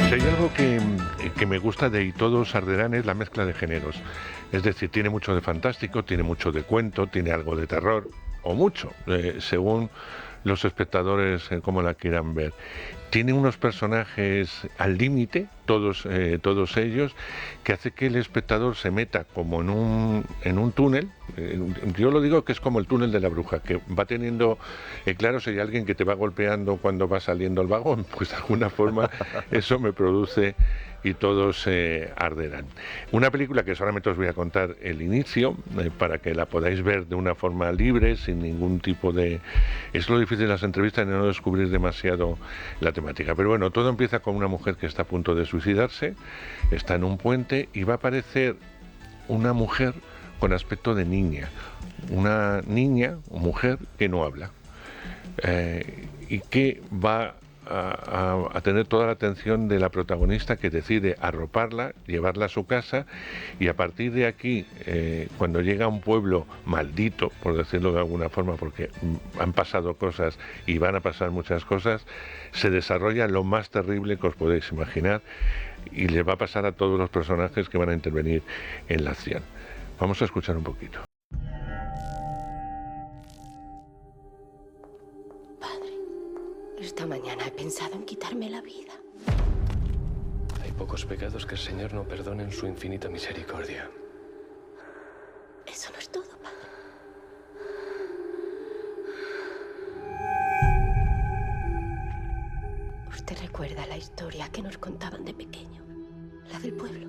Si hay algo que me gusta de Y todos arderán es la mezcla de géneros. Es decir, tiene mucho de fantástico, tiene mucho de cuento, tiene algo de terror, o mucho, según los espectadores como la quieran ver. Tiene unos personajes al límite, todos ellos, que hace que el espectador se meta como en un túnel. Yo lo digo que es como el túnel de la bruja, que va teniendo, claro, si hay alguien que te va golpeando cuando va saliendo el vagón, pues de alguna forma eso me produce Y todos arderán. Una película que solamente os voy a contar el inicio, para que la podáis ver de una forma libre, sin ningún tipo de... Es lo difícil de las entrevistas, de no descubrir demasiado la temática. Pero bueno, todo empieza con una mujer que está a punto de suicidarse, está en un puente y va a aparecer una mujer con aspecto de niña. Una niña o mujer que no habla. Y que va a tener toda la atención de la protagonista, que decide arroparla, llevarla a su casa, y a partir de aquí, cuando llega a un pueblo maldito, por decirlo de alguna forma, porque han pasado cosas y van a pasar muchas cosas, se desarrolla lo más terrible que os podéis imaginar y le va a pasar a todos los personajes que van a intervenir en la acción. Vamos a escuchar un poquito. Esta mañana he pensado en quitarme la vida. Hay pocos pecados que el Señor no perdone en su infinita misericordia. Eso no es todo, padre. ¿Usted recuerda la historia que nos contaban de pequeño? La del pueblo.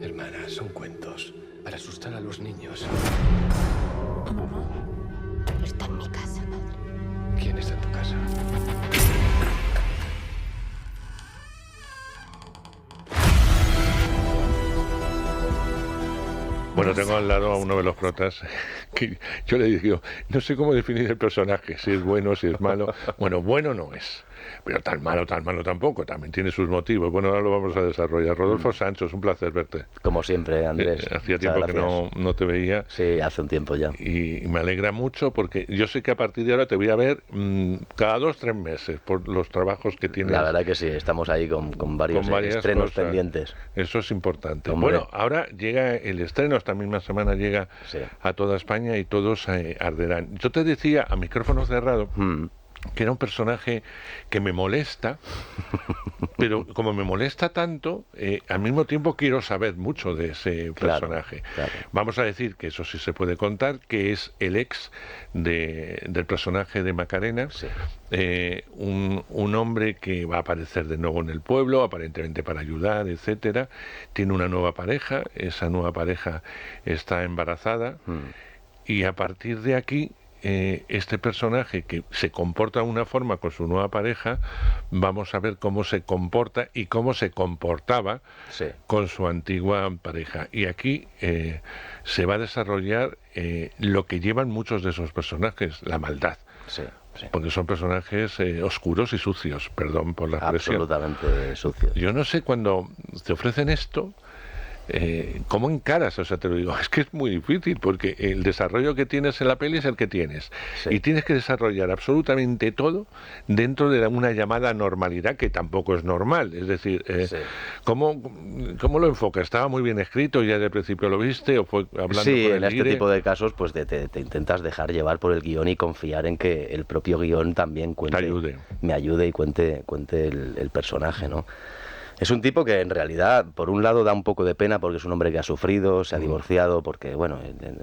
Hermana, son cuentos para asustar a los niños. Mamá está en mi casa, padre. ¿Quién está en tu casa? Bueno, tengo al lado a uno de los protas que yo le digo, no sé cómo definir el personaje, si es bueno, si es malo. Bueno, bueno no es, pero tan malo tampoco, también tiene sus motivos. Bueno, ahora lo vamos a desarrollar. Rodolfo Sancho, es un placer verte. Como siempre, Andrés. Hacía tiempo que no te veía. Sí, hace un tiempo ya. Y me alegra mucho porque yo sé que a partir de ahora te voy a ver cada 2-3 meses por los trabajos que tienes. La verdad que sí, estamos ahí con varios estrenos cosas pendientes. Eso es importante. Hombre. Bueno, ahora llega el estreno, esta misma semana llega a toda España Y todos arderán. Yo te decía a micrófono cerrado que era un personaje que me molesta, pero como me molesta tanto, al mismo tiempo quiero saber mucho de ese personaje. Claro. Vamos a decir que eso sí se puede contar, que es el ex del personaje de Macarena, un hombre que va a aparecer de nuevo en el pueblo, aparentemente para ayudar, etcétera. Tiene una nueva pareja, esa nueva pareja está embarazada, y a partir de aquí, este personaje que se comporta de una forma con su nueva pareja, vamos a ver cómo se comporta y cómo se comportaba con su antigua pareja. Y aquí se va a desarrollar lo que llevan muchos de esos personajes, la maldad. Porque son personajes oscuros y sucios, perdón por la expresión. Absolutamente sucios. Yo no sé, cuando te ofrecen esto, ¿cómo encaras? O sea, te lo digo, es que es muy difícil, porque el desarrollo que tienes en la peli es el que tienes, y tienes que desarrollar absolutamente todo dentro de una llamada normalidad, que tampoco es normal. Es decir, ¿cómo lo enfocas? ¿Estaba muy bien escrito, ya de principio lo viste, o fue hablando con el en este aire? tipo de casos pues te intentas dejar llevar por el guión y confiar en que el propio guión también me ayude y cuente el personaje, ¿no? Es un tipo que en realidad, por un lado, da un poco de pena porque es un hombre que ha sufrido, se ha divorciado, porque, bueno,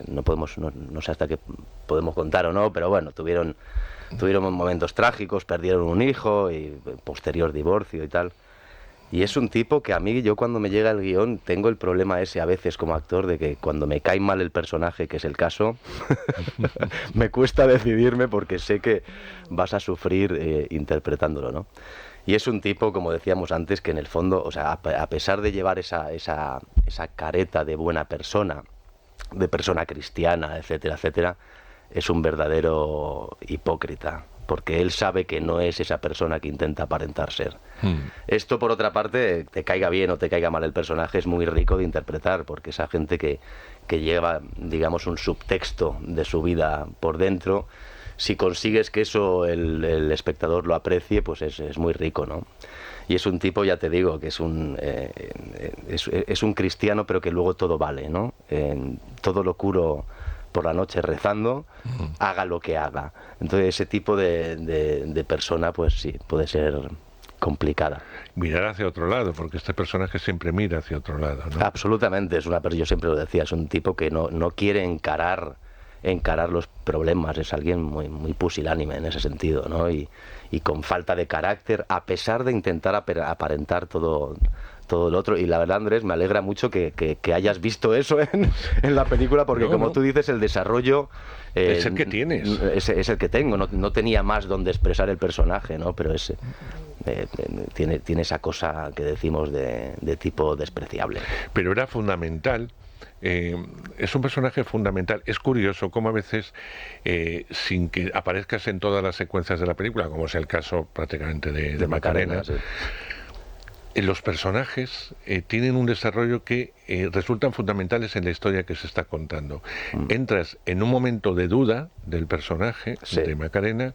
no sé hasta qué podemos contar o no, pero bueno, tuvieron momentos trágicos, perdieron un hijo y posterior divorcio y tal. Y es un tipo que a mí, yo cuando me llega el guión, tengo el problema ese a veces como actor de que cuando me cae mal el personaje, que es el caso, me cuesta decidirme porque sé que vas a sufrir interpretándolo, ¿no? Y es un tipo, como decíamos antes, que en el fondo, o sea, a pesar de llevar esa careta de buena persona, de persona cristiana, etcétera, etcétera, es un verdadero hipócrita, porque él sabe que no es esa persona que intenta aparentar ser. Esto, por otra parte, te caiga bien o te caiga mal el personaje, es muy rico de interpretar, porque esa gente que lleva, digamos, un subtexto de su vida por dentro, si consigues que eso el espectador lo aprecie, pues es muy rico, ¿no? Y es un tipo, ya te digo, que es un cristiano, pero que luego todo vale, ¿no? Todo lo curo por la noche rezando, haga lo que haga. Entonces ese tipo de persona, pues sí, puede ser complicada. Mirar hacia otro lado, porque este personaje siempre mira hacia otro lado, ¿no? Absolutamente, yo siempre lo decía, es un tipo que no quiere encarar los problemas, es alguien muy pusilánime en ese sentido, ¿no? Y con falta de carácter, a pesar de intentar aparentar todo lo otro. Y la verdad, Andrés, me alegra mucho que hayas visto eso en la película, porque como tú dices, el desarrollo... es el que tienes. Es el que tengo, no tenía más donde expresar el personaje, ¿no? Pero tiene esa cosa que decimos de tipo despreciable. Pero era fundamental. Es un personaje fundamental. Es curioso cómo a veces, sin que aparezcas en todas las secuencias de la película, como es el caso prácticamente de Macarena, sí, los personajes tienen un desarrollo que resultan fundamentales en la historia que se está contando. Entras en un momento de duda del personaje, sí, de Macarena,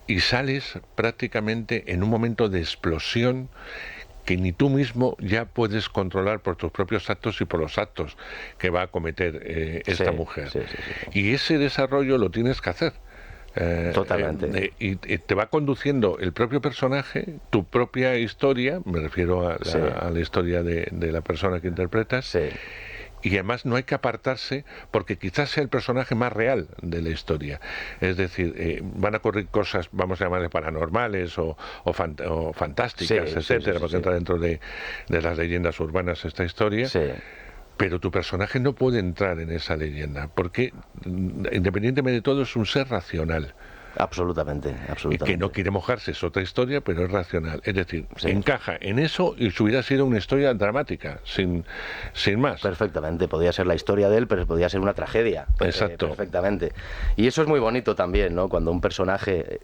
y sales prácticamente en un momento de explosión que ni tú mismo ya puedes controlar por tus propios actos y por los actos que va a cometer esta mujer. Sí. Y ese desarrollo lo tienes que hacer. Totalmente. Y te va conduciendo el propio personaje, tu propia historia, me refiero a la historia de la persona que interpretas. Sí. Y además no hay que apartarse, porque quizás sea el personaje más real de la historia. Es decir, van a ocurrir cosas, vamos a llamarle paranormales o fantásticas, sí, etcétera, porque entra dentro de las leyendas urbanas esta historia. Sí. Pero tu personaje no puede entrar en esa leyenda, porque independientemente de todo es un ser racional. Absolutamente. Que no quiere mojarse, es otra historia, pero es racional. Es decir, encaja en eso y si hubiera sido una historia dramática, sin más. Perfectamente, podía ser la historia de él, pero podía ser una tragedia. Exacto. Perfectamente. Y eso es muy bonito también, ¿no? Cuando un personaje...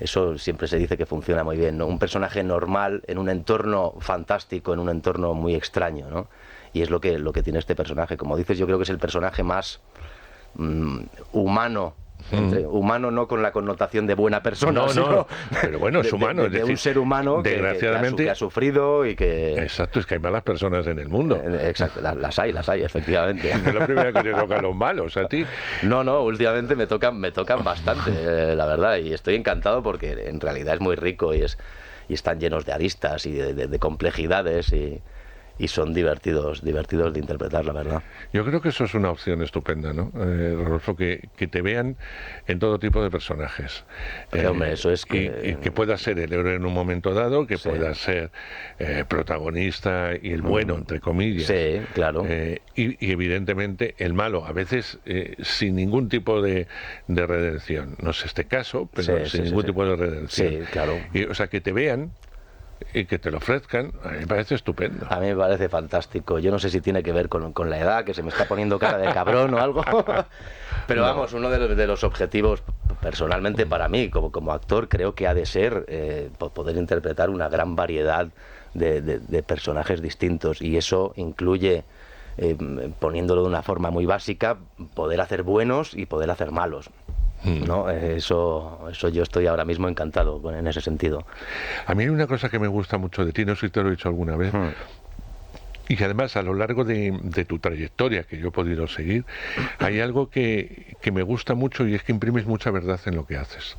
eso siempre se dice que funciona muy bien, ¿no? Un personaje normal en un entorno fantástico, en un entorno muy extraño, ¿no? Y es lo que tiene este personaje. Como dices, yo creo que es el personaje más humano. Humano no con la connotación de buena persona, no, pero bueno, es humano. Es decir, un ser humano desgraciadamente, que ha sufrido y que... Exacto, es que hay malas personas en el mundo. Exacto, las hay, efectivamente. No es la primera que te tocan los malos a ti. No, últimamente me tocan bastante, la verdad, y estoy encantado porque en realidad es muy rico y están llenos de aristas y de complejidades y son divertidos de interpretar, la verdad. Yo creo que eso es una opción estupenda, ¿no, Rodolfo? Que te vean en todo tipo de personajes. Hombre, eso es que... Y que pueda ser el héroe en un momento dado, que pueda ser protagonista y el bueno, entre comillas. Sí, claro. Y evidentemente el malo, a veces sin ningún tipo de redención. No es este caso, pero sin ningún tipo de redención. Sí, claro. O sea, que te vean y que te lo ofrezcan, a mí me parece estupendo. A mí me parece fantástico. Yo no sé si tiene que ver con la edad, que se me está poniendo cara de cabrón o algo. Pero no. Vamos, uno de los objetivos, personalmente para mí, como actor, creo que ha de ser poder interpretar una gran variedad de personajes distintos. Y eso incluye, poniéndolo de una forma muy básica, poder hacer buenos y poder hacer malos. ¿No? Eso yo estoy ahora mismo encantado en ese sentido. A mí hay una cosa que me gusta mucho de ti, no sé si te lo he dicho alguna vez, y que además a lo largo de tu trayectoria que yo he podido seguir, hay algo que me gusta mucho y es que imprimes mucha verdad en lo que haces.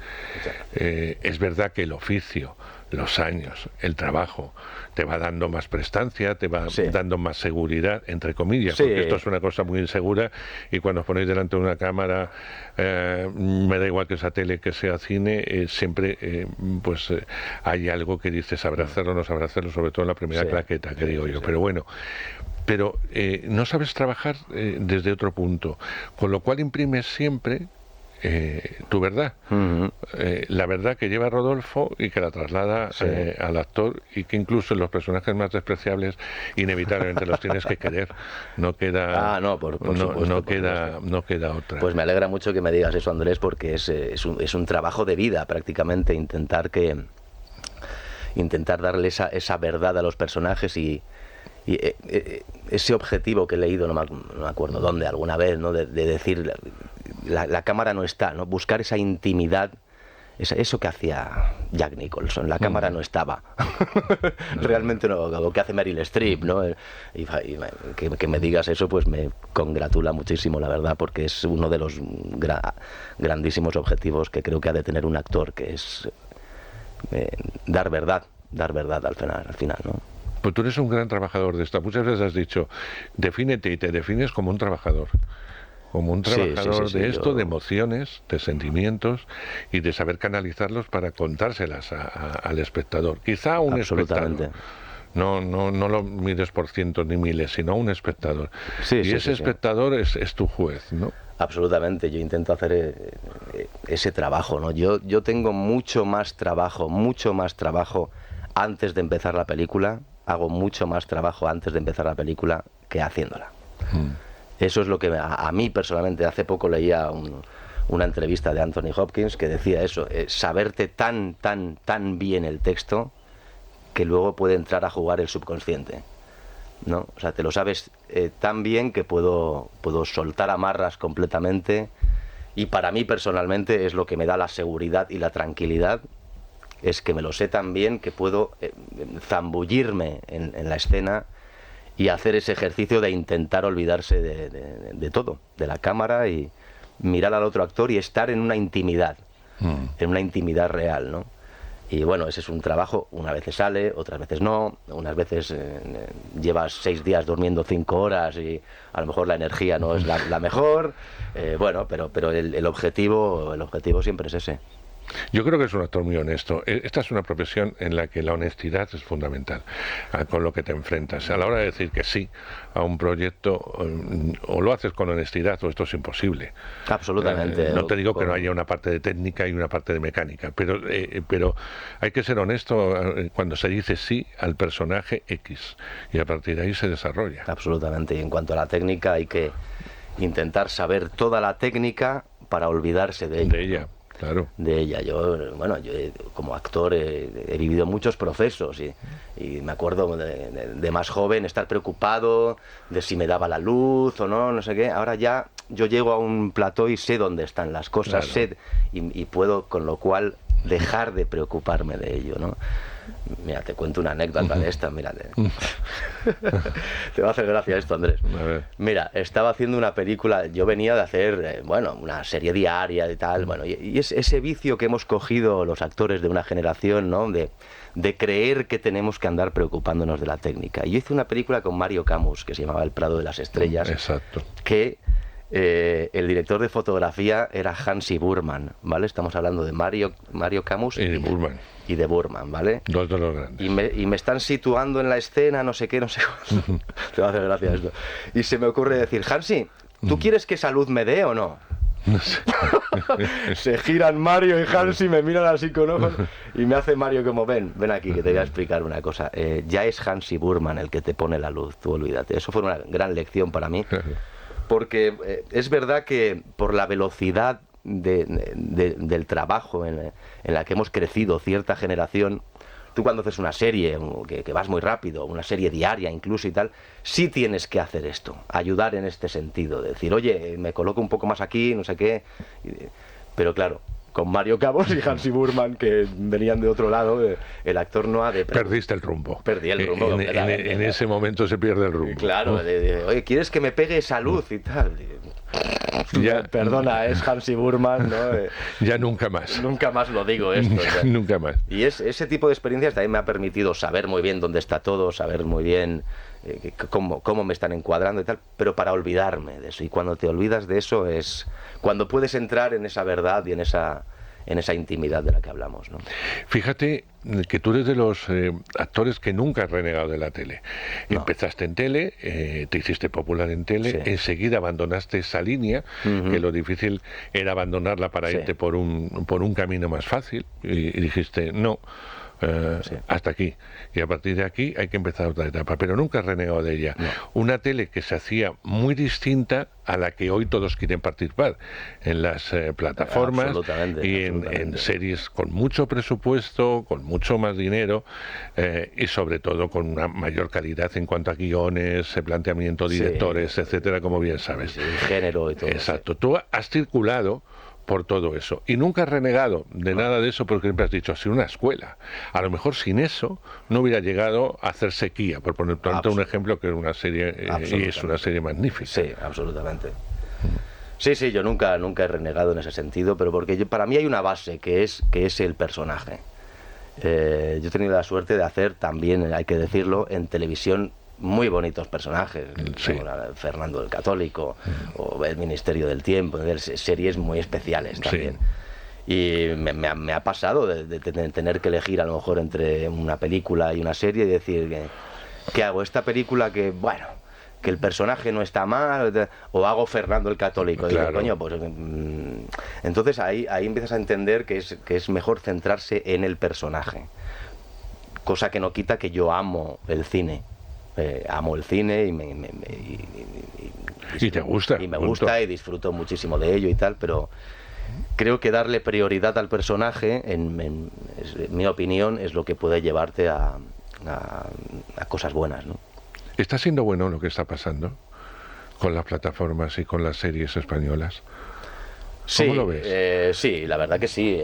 Es verdad que el oficio, los años, el trabajo, te va dando más prestancia, te va dando más seguridad, entre comillas, porque esto es una cosa muy insegura y cuando os ponéis delante de una cámara, me da igual que sea tele, que sea cine, siempre hay algo que dices, sabrá hacerlo o no sabrá hacerlo, sobre todo en la primera claqueta, que digo yo, pero bueno. Pero no sabes trabajar desde otro punto, con lo cual imprimes siempre tu verdad, la verdad que lleva Rodolfo y que la traslada al actor, y que incluso en los personajes más despreciables inevitablemente los tienes que querer, no queda no queda otra. Pues me alegra mucho que me digas eso, Andrés, porque es un trabajo de vida prácticamente, intentar darle esa verdad a los personajes y ese objetivo que he leído, no me acuerdo dónde, alguna vez, ¿no? de decir, la cámara no está, ¿no? Buscar esa intimidad, eso que hacía Jack Nicholson, la cámara no estaba. Realmente no, lo que hace Meryl Streep, ¿no? Y que me digas eso, pues me congratula muchísimo, la verdad, porque es uno de los grandísimos objetivos que creo que ha de tener un actor, que es dar verdad al final, ¿no? Pues tú eres un gran trabajador de esto. Muchas veces has dicho, defínete, y te defines como un trabajador. Como un trabajador de esto, de emociones, de sentimientos, y de saber canalizarlos para contárselas al espectador. Quizá a un espectador. No lo mides por cientos ni miles, sino a un espectador. Y ese espectador es tu juez, ¿no? Absolutamente, yo intento hacer ese trabajo, ¿no? Yo tengo mucho más trabajo antes de empezar la película, hago mucho más trabajo antes de empezar la película que haciéndola. Eso es lo que a mí personalmente, hace poco leía una entrevista de Anthony Hopkins que decía eso, saberte tan bien el texto que luego puede entrar a jugar el subconsciente, ¿no? O sea, te lo sabes tan bien que puedo soltar amarras completamente, y para mí personalmente es lo que me da la seguridad y la tranquilidad, es que me lo sé tan bien que puedo zambullirme en la escena y hacer ese ejercicio de intentar olvidarse de todo, de la cámara, y mirar al otro actor y estar en una intimidad, en una intimidad real, ¿no? Y bueno, ese es un trabajo, unas veces sale, otras veces no, unas veces llevas 6 días durmiendo 5 horas y a lo mejor la energía no es la mejor, bueno, pero el objetivo siempre es ese. Yo creo que es un actor muy honesto. Esta es una profesión en la que la honestidad es fundamental, con lo que te enfrentas. A la hora de decir que sí a un proyecto, o lo haces con honestidad o esto es imposible. Absolutamente. No te digo que no haya una parte de técnica y una parte de mecánica, pero hay que ser honesto cuando se dice sí al personaje X, y a partir de ahí se desarrolla. Absolutamente. Y en cuanto a la técnica, hay que intentar saber toda la técnica para olvidarse de ella. De ella. Claro. De ella. Yo como actor he vivido muchos procesos y me acuerdo de más joven estar preocupado de si me daba la luz o no sé qué. Ahora ya yo llego a un plató y sé dónde están las cosas, claro. Y puedo, con lo cual, dejar de preocuparme de ello, ¿no? Mira, te cuento una anécdota de esta, mírate. Te va a hacer gracia esto, Andrés. Mira, estaba haciendo una película, yo venía de hacer, una serie diaria y tal, y es ese vicio que hemos cogido los actores de una generación, ¿no? De creer que tenemos que andar preocupándonos de la técnica. Y yo hice una película con Mario Camus, que se llamaba El Prado de las Estrellas. Exacto. Que el director de fotografía era Hansi Burman, ¿vale? Estamos hablando de Mario Camus y de Burman. Y de Burman, ¿vale? Dos de los grandes. Y me están situando en la escena, no sé qué. Te va a hacer gracia esto. Y se me ocurre decir, Hansi, ¿tú quieres que esa luz me dé o no? No sé. Se giran Mario y Hansi, me miran así con ojos y me hace Mario como, ven aquí que te voy a explicar una cosa. Ya es Hansi Burman el que te pone la luz, tú olvídate. Eso fue una gran lección para mí. Porque es verdad que por la velocidad del trabajo en la que hemos crecido cierta generación, tú cuando haces una serie que vas muy rápido, una serie diaria incluso y tal, sí tienes que hacer esto, ayudar en este sentido, decir, oye, me coloco un poco más aquí, no sé qué, pero claro, con Mario Camus y Hansi Burman, que venían de otro lado, el actor no ha de... Perdiste el rumbo. Perdí el rumbo. En ese momento se pierde el rumbo. Claro, oye, ¿quieres que me pegue esa luz y tal? Ya, perdona, es Hansi Burman, ¿no? Ya nunca más. Nunca más lo digo esto. Nunca más. Y ese tipo de experiencias también me ha permitido saber muy bien dónde está todo, saber muy bien cómo me están encuadrando y tal, pero para olvidarme de eso. Y cuando te olvidas de eso es cuando puedes entrar en esa verdad y en esa intimidad de la que hablamos, ¿no? Fíjate que tú eres de los actores que nunca has renegado de la tele. No. Empezaste en tele, te hiciste popular en tele, sí. Enseguida abandonaste esa línea, que lo difícil era abandonarla para irte por un camino más fácil, y dijiste, no, hasta aquí. Y a partir de aquí hay que empezar otra etapa, pero nunca he renegado de ella. No. Una tele que se hacía muy distinta a la que hoy todos quieren participar en las plataformas y en series con mucho presupuesto, con mucho más dinero y sobre todo con una mayor calidad en cuanto a guiones, planteamiento, directores, etcétera, como bien sabes. El género y todo. Exacto. Sí. Tú has circulado por todo eso y nunca has renegado de nada de eso, porque siempre has dicho, ha sido una escuela. A lo mejor sin eso no hubiera llegado a hacer Sequía, por poner tanto un ejemplo, que es una serie y es una serie magnífica. Sí, absolutamente. Sí, yo nunca he renegado en ese sentido, pero porque para mí hay una base que es el personaje. Yo he tenido la suerte de hacer también, hay que decirlo, en televisión muy bonitos personajes, como Fernando el Católico o El Ministerio del Tiempo, series muy especiales también. Y me ha pasado de tener que elegir a lo mejor entre una película y una serie y decir, ¿qué hago? Esta película que el personaje no está mal, o hago Fernando el Católico. Claro. Y digo, coño, pues entonces ahí empiezas a entender que es mejor centrarse en el personaje, cosa que no quita que yo amo el cine. Amo el cine y te gusta. Y me gusta y disfruto muchísimo de ello y tal, pero creo que darle prioridad al personaje, en mi opinión, es lo que puede llevarte a cosas buenas, ¿no? ¿Está siendo bueno lo que está pasando con las plataformas y con las series españolas? ¿Cómo lo ves? Sí, la verdad que sí.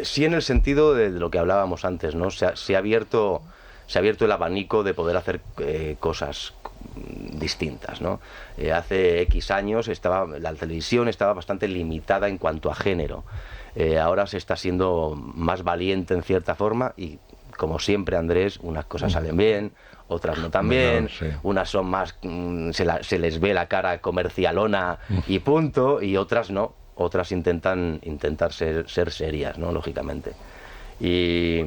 Sí, en el sentido de lo que hablábamos antes, ¿no? Se ha abierto el abanico de poder hacer cosas distintas, ¿no? Hace X años la televisión estaba bastante limitada en cuanto a género. Ahora se está siendo más valiente en cierta forma y, como siempre, Andrés, unas cosas salen bien, otras no tan bien, unas son más, se les ve la cara comercialona y punto, y otras no, otras intentar ser serias, ¿no? Lógicamente. Y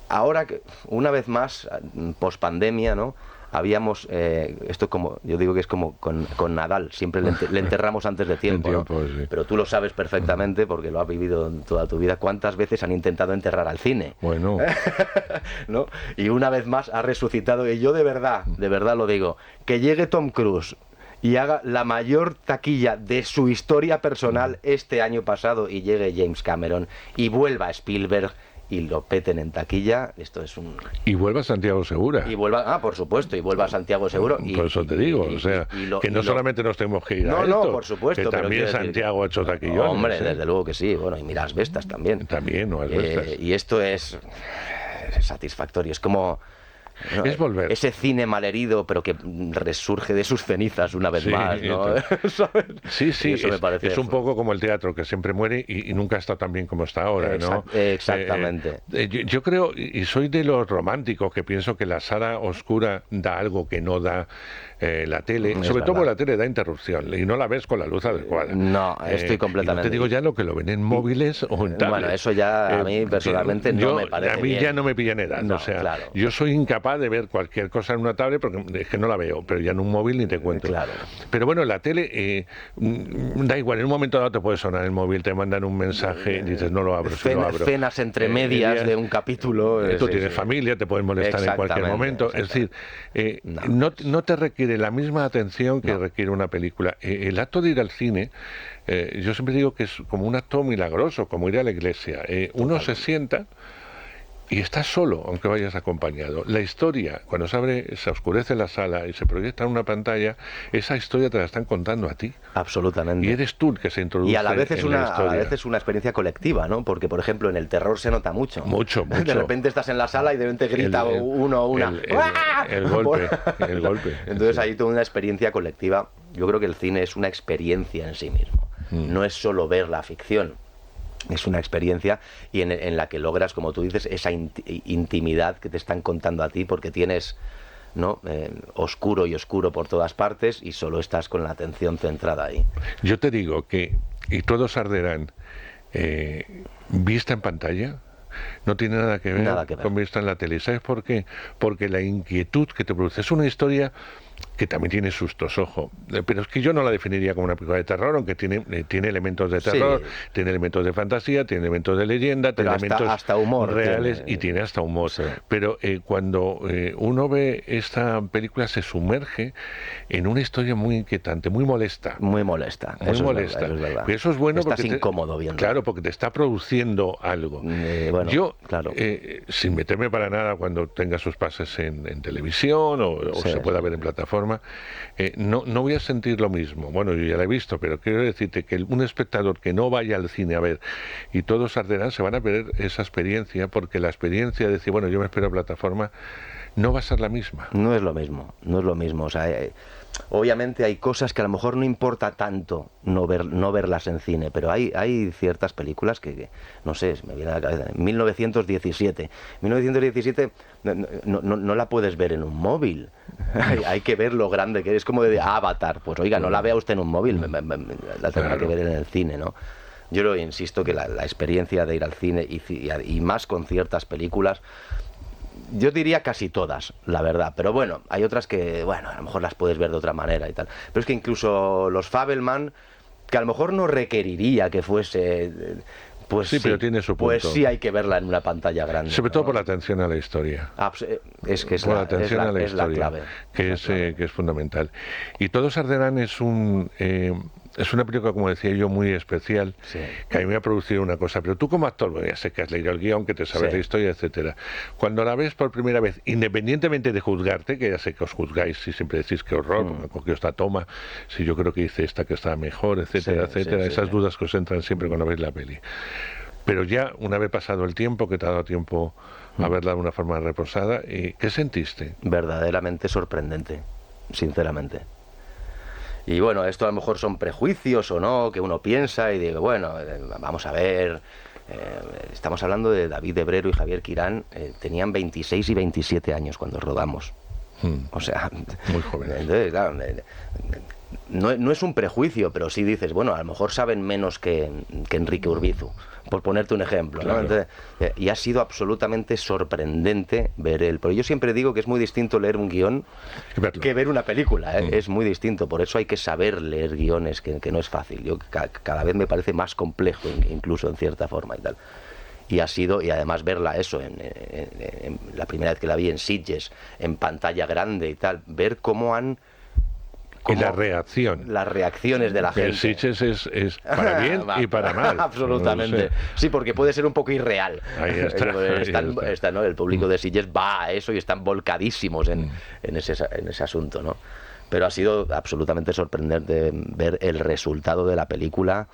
ahora, una vez más, post-pandemia, ¿no? Habíamos, esto como, yo digo que es como con Nadal, siempre le enterramos antes de tiempo, ¿no? Sí. Pero tú lo sabes perfectamente porque lo has vivido en toda tu vida. ¿Cuántas veces han intentado enterrar al cine? Bueno. ¿No? Y una vez más ha resucitado, y yo de verdad lo digo, que llegue Tom Cruise y haga la mayor taquilla de su historia personal este año pasado, y llegue James Cameron y vuelva a Spielberg y lo peten en taquilla, esto es un... Y vuelva Santiago Segura. Por supuesto, y vuelva Santiago Seguro. Por eso te digo, que no solamente nos tenemos que ir a esto. No, por supuesto. Que también Santiago ha hecho taquillones. Hombre, desde luego que sí. Bueno, y mira Asbestas también. También, no Asbestas. Y esto es satisfactorio, es como... ¿no? Es volver. Ese cine malherido, pero que resurge de sus cenizas una vez más, ¿no? ¿Sabes? Sí, Eso me parece es un poco como el teatro, que siempre muere y nunca está tan bien como está ahora, ¿no? Exactamente. Yo creo, y soy de los románticos, que pienso que la sala oscura da algo que no da la tele, sobre todo la tele da interrupción y no la ves con la luz adecuada. No, estoy completamente... No te digo ya lo que lo ven en móviles o en tablets. Bueno, eso ya a mí personalmente no me parece a mí bien. Ya no me pilla en edad, no, claro. Yo soy incapaz de ver cualquier cosa en una tablet porque es que no la veo, pero ya en un móvil ni te cuento. Claro. Pero bueno, la tele da igual, en un momento dado te puede sonar el móvil, te mandan un mensaje y dices no lo abro, lo abro. Cenas entre medias de un capítulo. Tú tienes familia, te pueden molestar en cualquier momento. Es decir, no te requiere la misma atención que requiere una película. El acto de ir al cine, yo siempre digo que es como un acto milagroso, como ir a la iglesia. Uno se sienta y estás solo, aunque vayas acompañado. La historia, cuando se oscurece la sala y se proyecta en una pantalla, esa historia te la están contando a ti. Absolutamente. Y eres tú el que se introduce. Y a la vez es una experiencia colectiva, ¿no? Porque, por ejemplo, en el terror se nota mucho. Mucho. De repente estás en la sala y de repente grita uno o una. El golpe. Entonces hay toda una experiencia colectiva. Yo creo que el cine es una experiencia en sí mismo. No es solo ver la ficción. Es una experiencia y en la que logras, como tú dices, esa intimidad que te están contando a ti, porque tienes, ¿no? Oscuro por todas partes y solo estás con la atención centrada ahí. Yo te digo que, y todos arderán, vista en pantalla no tiene nada que ver con vista en la tele. ¿Sabes por qué? Porque la inquietud que te produce es una historia que también tiene sustos, ojo, pero es que yo no la definiría como una película de terror, aunque tiene elementos de terror, sí, tiene elementos de fantasía, tiene elementos de leyenda, pero tiene elementos hasta humor reales y tiene hasta humor. Sí. Pero cuando uno ve esta película se sumerge en una historia muy inquietante, muy molesta. Muy molesta. Muy molesta. Es verdad. Pero eso es bueno Estás porque incómodo viendo. Claro, porque te está produciendo algo. Bueno, yo, claro. Sin meterme para nada cuando tenga sus pases en televisión o sí, se pueda ver en plataforma, no voy a sentir lo mismo. Bueno, yo ya la he visto, pero quiero decirte que un espectador que no vaya al cine a ver y todos arderán, se van a perder esa experiencia, porque la experiencia de decir, bueno, yo me espero a plataforma, no va a ser la misma. No es lo mismo, no es lo mismo. O sea, obviamente hay cosas que a lo mejor no importa tanto no verlas en cine, pero hay ciertas películas que no sé, me viene a la cabeza. 1917 no la puedes ver en un móvil. Hay que ver lo grande que es, como de Avatar. Pues oiga, no la vea usted en un móvil, la tendrá que ver en el cine, ¿no? Yo lo insisto que la experiencia de ir al cine y más con ciertas películas, yo diría casi todas, la verdad, pero bueno, hay otras que, bueno, a lo mejor las puedes ver de otra manera y tal, pero es que incluso los Fabelman, que a lo mejor no requeriría que fuese, pues sí, pero tiene su punto. Pues sí hay que verla en una pantalla grande. Sobre todo por la atención a la historia. Es que es por la atención a la historia, clave. Que es fundamental. Y Todos arderán es una película, como decía yo, muy especial, sí, que a mí me ha producido una cosa. Pero tú como actor, bueno, ya sé que has leído el guión, que te sabes la historia, etcétera. Cuando la ves por primera vez, independientemente de juzgarte, que ya sé que os juzgáis y siempre decís que horror, me cogió esta toma, si yo creo que hice esta que estaba mejor, etcétera, etcétera, esas dudas que os entran siempre cuando veis la peli. Pero ya, una vez pasado el tiempo, que te ha dado tiempo a verla de una forma reposada, ¿qué sentiste? Verdaderamente sorprendente, sinceramente. Y bueno, esto a lo mejor son prejuicios o no, que uno piensa y digo, bueno, vamos a ver, estamos hablando de David de Brero y Javier Quirán, tenían 26 y 27 años cuando rodamos. O sea, muy jóvenes. Entonces, claro, no es un prejuicio, pero sí dices, bueno, a lo mejor saben menos que Enrique Urbizu, por ponerte un ejemplo, ¿no? Claro. Entonces, y ha sido absolutamente sorprendente ver pero yo siempre digo que es muy distinto leer un guión que ver una película, es muy distinto, por eso hay que saber leer guiones, que no es fácil. Yo cada vez me parece más complejo, incluso en cierta forma y tal. Y además verla eso, en la primera vez que la vi en Sitges, en pantalla grande y tal, ver cómo han... Y la reacción. Las reacciones de la gente. El Sitges es para bien y para mal. Absolutamente. No sé. Sí, porque puede ser un poco irreal. Ahí está. ¿no? El público de Sitges va a eso y están volcadísimos en ese asunto, ¿no? Pero ha sido absolutamente sorprendente ver el resultado de la película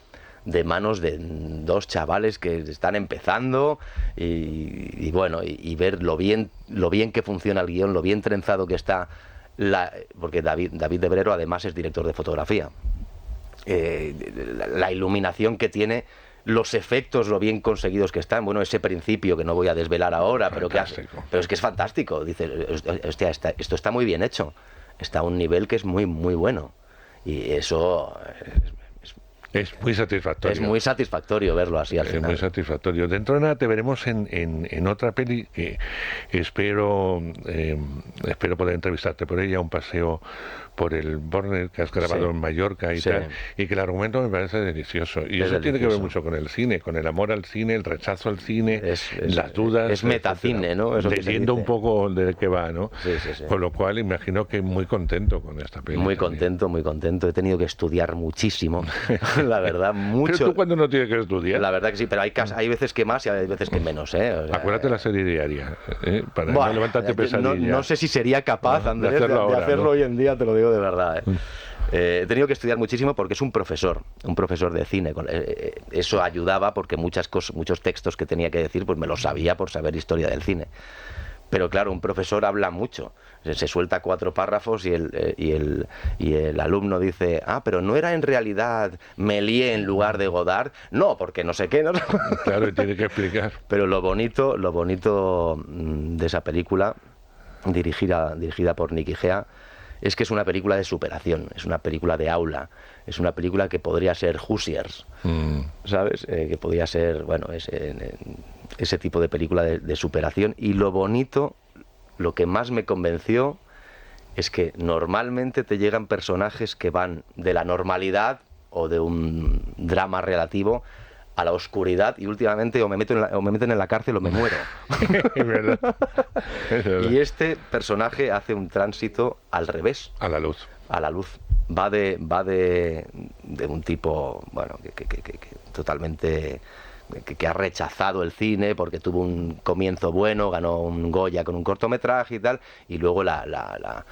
de manos de dos chavales que están empezando y bueno, y ver lo bien que funciona el guión, lo bien trenzado que está. Porque David de Brero además es director de fotografía, la iluminación que tiene, los efectos, lo bien conseguidos que están, bueno, ese principio que no voy a desvelar ahora, pero es que es fantástico. Dice, hostia, esto está muy bien hecho, está a un nivel que es muy muy bueno, y eso es muy satisfactorio. Es muy satisfactorio verlo así al final. Es muy satisfactorio. Dentro de nada te veremos en otra peli que espero poder entrevistarte por ella, un paseo por el Borner que has grabado en Mallorca y tal, y que el argumento me parece delicioso. Y eso tiene que ver mucho con el cine, con el amor al cine, el rechazo al cine, las dudas. Es metacine, ¿no? Eso leyendo un poco de qué va, ¿no? Sí. Con lo cual imagino que muy contento con esta peli. Muy contento. He tenido que estudiar muchísimo. La verdad, mucho. Pero tú cuando no tienes que estudiar. La verdad que sí, pero hay veces que más y hay veces que menos, ¿eh? O sea, acuérdate la serie diaria, para no levantarte pesadilla. No sé si sería capaz, Andrés, de hacerlo hoy en día, te lo digo de verdad, He tenido que estudiar muchísimo porque es un profesor de cine. Eso ayudaba porque muchos textos que tenía que decir, pues me los sabía por saber historia del cine. Pero claro, un profesor habla mucho. Se suelta 4 párrafos y el alumno dice, pero no era en realidad Méliès en lugar de Godard. No, porque no sé qué, ¿no? Claro, y tiene que explicar. Pero lo bonito de esa película, dirigida por Nicky Gea, es que es una película de superación, es una película de aula, es una película que podría ser Hoosiers, ¿sabes? Que podría ser, bueno, ese tipo de película de superación. Y lo bonito, lo que más me convenció, es que normalmente te llegan personajes que van de la normalidad o de un drama relativo a la oscuridad, y últimamente o me meten en la cárcel o me muero. Es verdad. Es verdad. Y este personaje hace un tránsito al revés. A la luz. A la luz. Va de un tipo, bueno, que totalmente... Que ha rechazado el cine porque tuvo un comienzo bueno, ganó un Goya con un cortometraje y tal, y luego la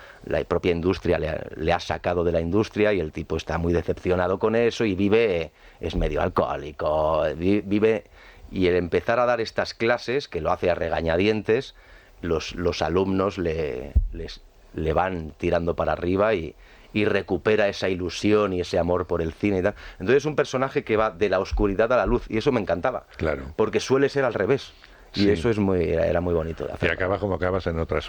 propia industria le ha sacado de la industria, y el tipo está muy decepcionado con eso y vive, es medio alcohólico, vive, y el empezar a dar estas clases, que lo hace a regañadientes, los alumnos le van tirando para arriba y recupera esa ilusión y ese amor por el cine y tal. Entonces es un personaje que va de la oscuridad a la luz, y eso me encantaba. Claro. Porque suele ser al revés. Y eso era muy bonito de hacer. Y acaba como acabas en otras.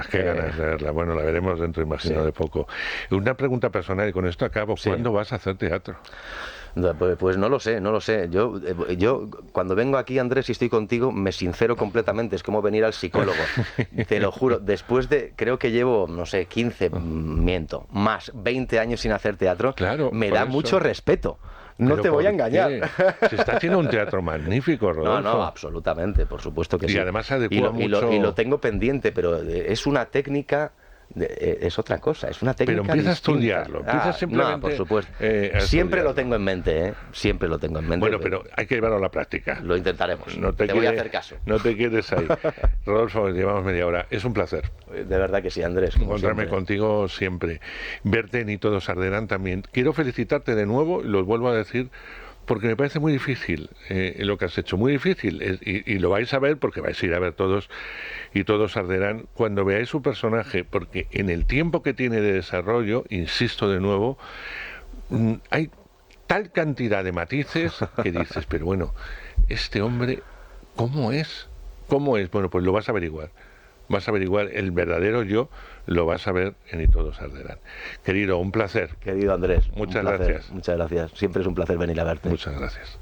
Qué ganas de verla. Bueno, la veremos dentro, imagino, de poco. Una pregunta personal, y con esto acabo. ¿Cuándo vas a hacer teatro? Pues no lo sé. Yo cuando vengo aquí, Andrés, y estoy contigo, me sincero completamente. Es como venir al psicólogo. Te lo juro. Después creo que llevo, no sé, 15, más 20 años sin hacer teatro. Claro, me da mucho respeto. No te voy a engañar. Se está haciendo un teatro magnífico, Rodolfo. No, absolutamente, por supuesto que sí. Y además se adecua mucho... y lo tengo pendiente, pero es una técnica... es otra cosa, es una técnica. Pero empieza a distinta. estudiarlo, empieza simplemente. No, por supuesto. Siempre lo tengo en mente, ¿eh? Siempre lo tengo en mente. Bueno, pero hay que llevarlo a la práctica. Lo intentaremos. Te voy a hacer caso. No te quedes ahí. Rodolfo, llevamos media hora. Es un placer. De verdad que sí, Andrés. Encontrarme contigo siempre. Verte en Y Todos Arderán también. Quiero felicitarte de nuevo, y lo vuelvo a decir, porque me parece muy difícil lo que has hecho, muy difícil, y lo vais a ver porque vais a ir a ver todos, Y Todos Arderán, cuando veáis su personaje, porque en el tiempo que tiene de desarrollo, insisto de nuevo, hay tal cantidad de matices que dices, pero bueno, este hombre, ¿cómo es? ¿Cómo es? Bueno, pues lo vas a averiguar. Vas a averiguar el verdadero yo, lo vas a ver en Y Todos Arderán. Querido, un placer. Querido Andrés, muchas gracias. Muchas gracias. Siempre es un placer venir a verte. Muchas gracias.